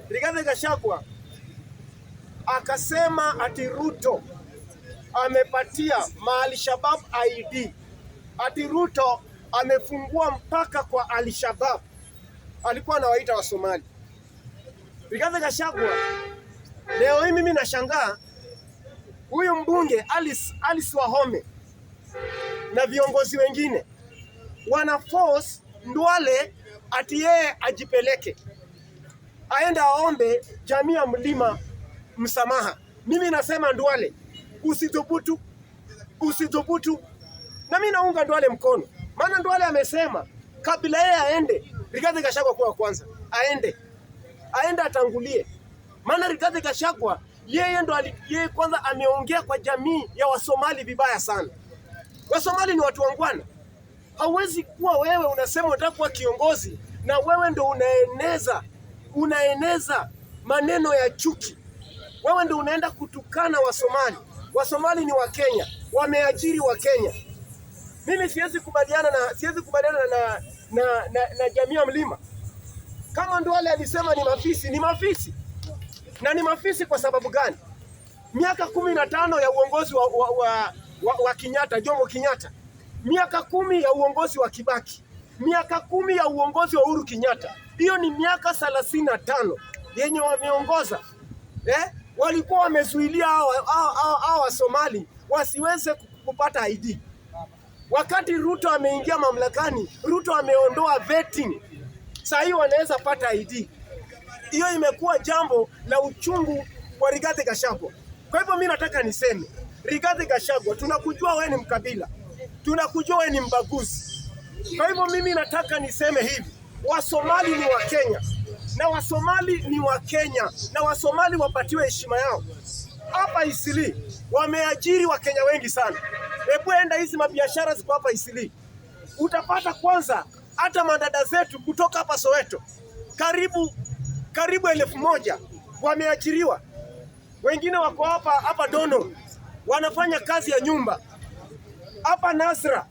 Rigathi Gachagua akasema ati Ruto amepatia Al-Shabaab ID. Ati Ruto amefungua mpaka kwa Al-Shabaab. Alikuwa anawaita wa Somali. Rigathi Gachagua, leo hii mimi nashangaa huyu mbunge Alice Wahome na viongozi wengine wana force Ndwale ati yeye ajipeleke aenda aombe jamii ya Mlima msamaha. Mimi nasema Ndwale, usithubutu. Na mimi naunga Ndwale mkono. Maana Ndwale amesema kabla yeye aende, Rigathi Gachagua kwa kwanza aende atangulie. Maana Rigathi Gachagua yeye kwanza ameongea kwa jamii ya Wasomali vibaya sana. Wasomali ni watu wangwana. Hauwezi kuwa wewe unasema unataka kuwa kiongozi na wewe ndo unaeneza maneno ya chuki. Wewe ndo unaenda kutukana Wasomali. Wasomali ni Wakenya, wameajiri Wakenya. Mimi siwezi kubaliana na jamii ya Mlima. Kama Ndwale alisema ni mafisi. Na ni mafisi kwa sababu gani? Miaka 15 ya uongozi wa Kenyatta, Jomo Kenyatta. Miaka 10 ya uongozi wa Kibaki. Miaka 10 ya uongozi wa Uhuru Kenyatta. Hiyo ni miaka 35 yenye wameongoza. Walikuwa wamezuilia hao wa Somali wasiweze kupata ID. Wakati Ruto ameingia mamlakani, Ruto ameondoa vetting. Sasa hiyo wanaweza pata ID. Hiyo imekuwa jambo la uchungu kwa Rigathi Gachagua. Kwa hivyo mimi nataka niseme, Rigathi Gachagua, tunakujua wewe ni mkabila. Tunakujua wewe ni mbaguzi. Kwa hivyo mimi nataka niseme hivi, Wasomali ni Wakenya. Na Wasomali ni Wakenya. Na Wasomali wapatiwe heshima yao. Hapa Eastleigh wameajiri Wakenya wengi sana. Hebu enda hizi mabiashara ziko hapa Eastleigh. Utapata kwanza hata madada zetu kutoka hapa Soweto. Karibu 1000 wameajiriwa. Wengine wako hapa Dono. Wanafanya kazi ya nyumba. Hapa Nasra.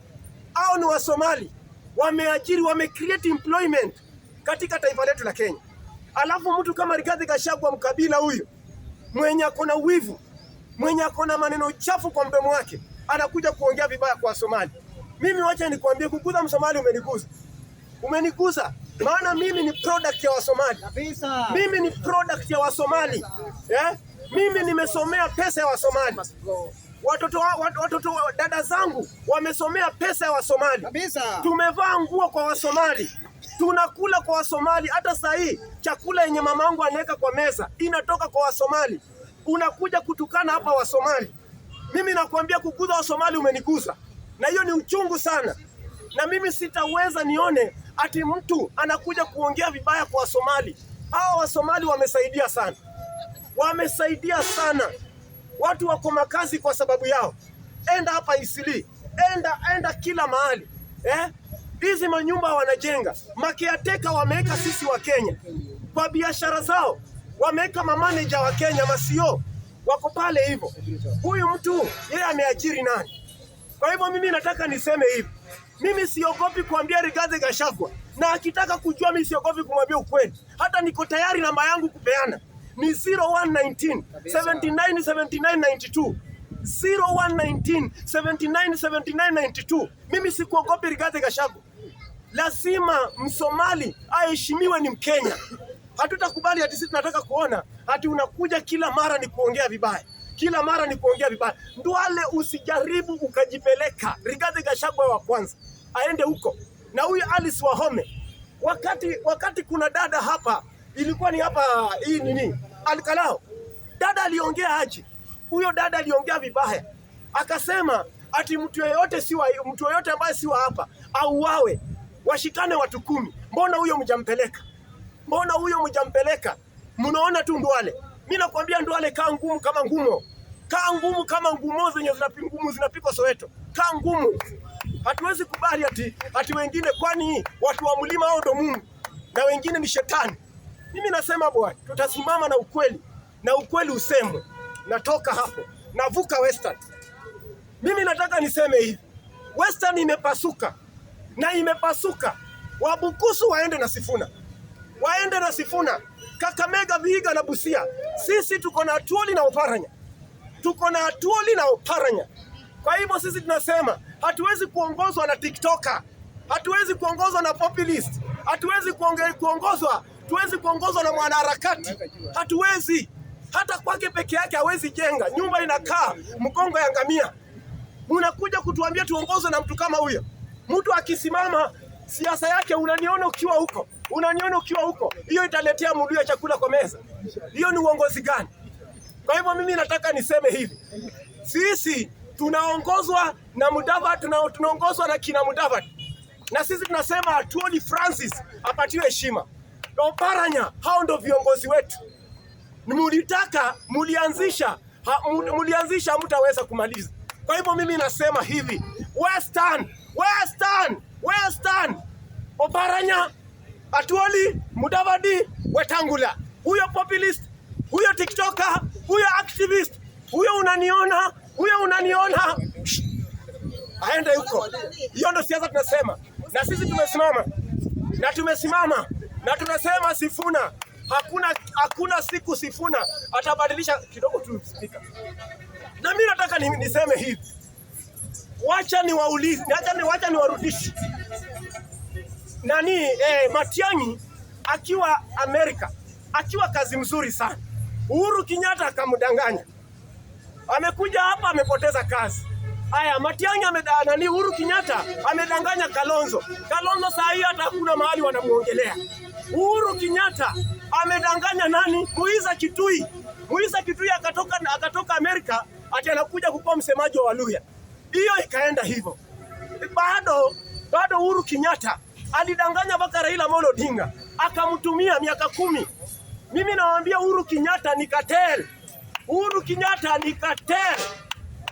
Hao ni Wasomali. Wameajiri, wamecreate employment katika taifa letu la Kenya. Alafu mtu kama Rigathi Gachagua mkabila huyo, mwenye akona uwivu, mwenye akona maneno chafu kwa mdomo wake, anakuja kuongea vibaya kwa Somali. Mimi wacha nikwambie, kukuza Msomali umeniguza. Maana mimi ni product ya Wasomali. Mimi ni product ya Wasomali. Mimi nimesomea pesa ya Wasomali. Watoto dada zangu wamesomea pesa ya Wasomali. Tumevaa nguo kwa Wasomali. Tunakula kwa Wasomali. Hata saa hii chakula yenye mamangu anaweka kwa meza inatoka kwa Wasomali. Unakuja kutukana hapa Wasomali. Mimi nakwambia kukuza Wasomali umeniguza. Na hiyo ni uchungu sana. Na mimi sitaweza nione ati mtu anakuja kuongea vibaya kwa Wasomali. Hao Wasomali wamesaidia sana. Wamesaidia sana. Watu wako makazi kwa sababu yao. Enda hapa Eastleigh. Enda kila mahali. Hizi manyumba wanajenga. Makiateka wameweka sisi wa Kenya. Kwa biashara zao wameweka manager wa Kenya, masio wako pale hivyo. Huyu mtu yeye ameajiri nani? Kwa hivyo mimi nataka niseme hivi. Mimi siogopi kuambia Rigathi Gachagua. Na akitaka kujua mimi siogopi kumwambia ukweli. Hata niko tayari namba yangu kupeana. Ni 0119 797992. 0119 797992. Mimi sikuogopi Rigathi Gachagua. Lazima Msomali aheshimiwe, ni Mkenya. Hatutakubali ati sisi tunataka kuona ati unakuja kila mara ni kuongea vibaya. Kila mara ni kuongea vibaya. Ndwale, usijaribu ukajipeleka. Rigathi Gachagua wa kwanza aende huko. Na huyu Alice Wahome, wakati kuna dada hapa, ilikuwa ni hapa hii nini? Al-Kalao. Dada aliongea aje? Huyo dada aliongea vibaya. Akasema ati mtu yoyote ambaye si wa hapa auawe. Washikane watu 10. Mbona huyo mjampeleka? Mnaona tu Ndwale. Mimi nakwambia Ndwale, kaa ngumu kama ngumo. Kaa ngumu kama ngumo zenye zinapikwa Soweto. Kaa ngumu. Hatuwezi kubali ati wengine, kwani watu wa Mlima hao ndo Mungu na wengine ni shetani. Mimi nasema bwana, tutasimama na ukweli. Na ukweli usemwe. Natoka hapo. Navuka Western. Mimi nataka niseme hivi. Western imepasuka. Na imepasuka. Wabukusu waende na Sifuna. Kakamega, Vihiga na Busia. Sisi tuko na Atuoli na Oparanya. Tuko na Atuoli na Oparanya. Kwa hivyo sisi tunasema hatuwezi kuongozwa na TikToker. Hatuwezi kuongozwa na populist. Hatuwezi kuongozwa na mwanaharakati. Hatuwezi. Hata kwake peke yake hawezi jenga. Nyumba inakaa mkongo ya ngamia. Unakuja kutuambia tuongozwe na mtu kama huyo. Mtu akisimama siasa yake unaniona ukiwa huko. Unaniona ukiwa huko. Hiyo italetea Muluya chakula kwa meza. Hiyo ni uongozi gani? Kwa hivyo mimi nataka niseme hivi. Sisi tunaongozwa na Mudavadi, tunaongozwa na kina Mudavadi. Na sisi tunasema Atuoli Francis apatiwe heshima. Na Oparanya, hao ndio viongozi wetu. Mulitaka, mulianzisha, hamtaweza kumaliza. Kwa hivyo mimi nasema hivi, Western, Oparanya, Atuoli, Mudavadi, Wetangula. Huyo populist, huyo TikToker, huyo activist, huyo unaniona, aende huko. Hiyo ndio siasa tunasema. Na sisi tumesimama na tunasema Sifuna, hakuna siku Sifuna atabadilisha kidogo tu speaker. Na mimi nataka niseme hivi. Wacha niwarudishe. Matiang'i akiwa Amerika, akiwa kazi mzuri sana. Uhuru Kenyatta akamdanganya. Amekuja hapa amepoteza kazi. Haya, Matiang'i Uhuru Kenyatta amedanganya Kalonzo. Kalonzo saa hii hata hakuna mahali wanamuongelea. Uhuru Kenyatta amedanganya nani? Moiza Kitui akatoka Amerika ati anakuja kukuwa msemaji wa Waluhya. Hiyo ikaenda hivyo. Bado Uhuru Kenyatta alidanganya mpaka Raila Amolo Odinga akamtumia miaka 10. Mimi nawaambia Uhuru Kenyatta ni cartel.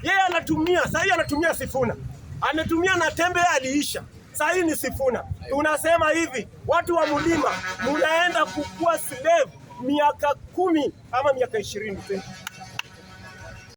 Yeye anatumia, sasa hivi anatumia Sifuna. Ametumia na Tembe aliisha. Sasa hii ni Sifuna. Tunasema hivi, watu wa Mlima mnaenda kukua slave miaka 10 ama miaka 20.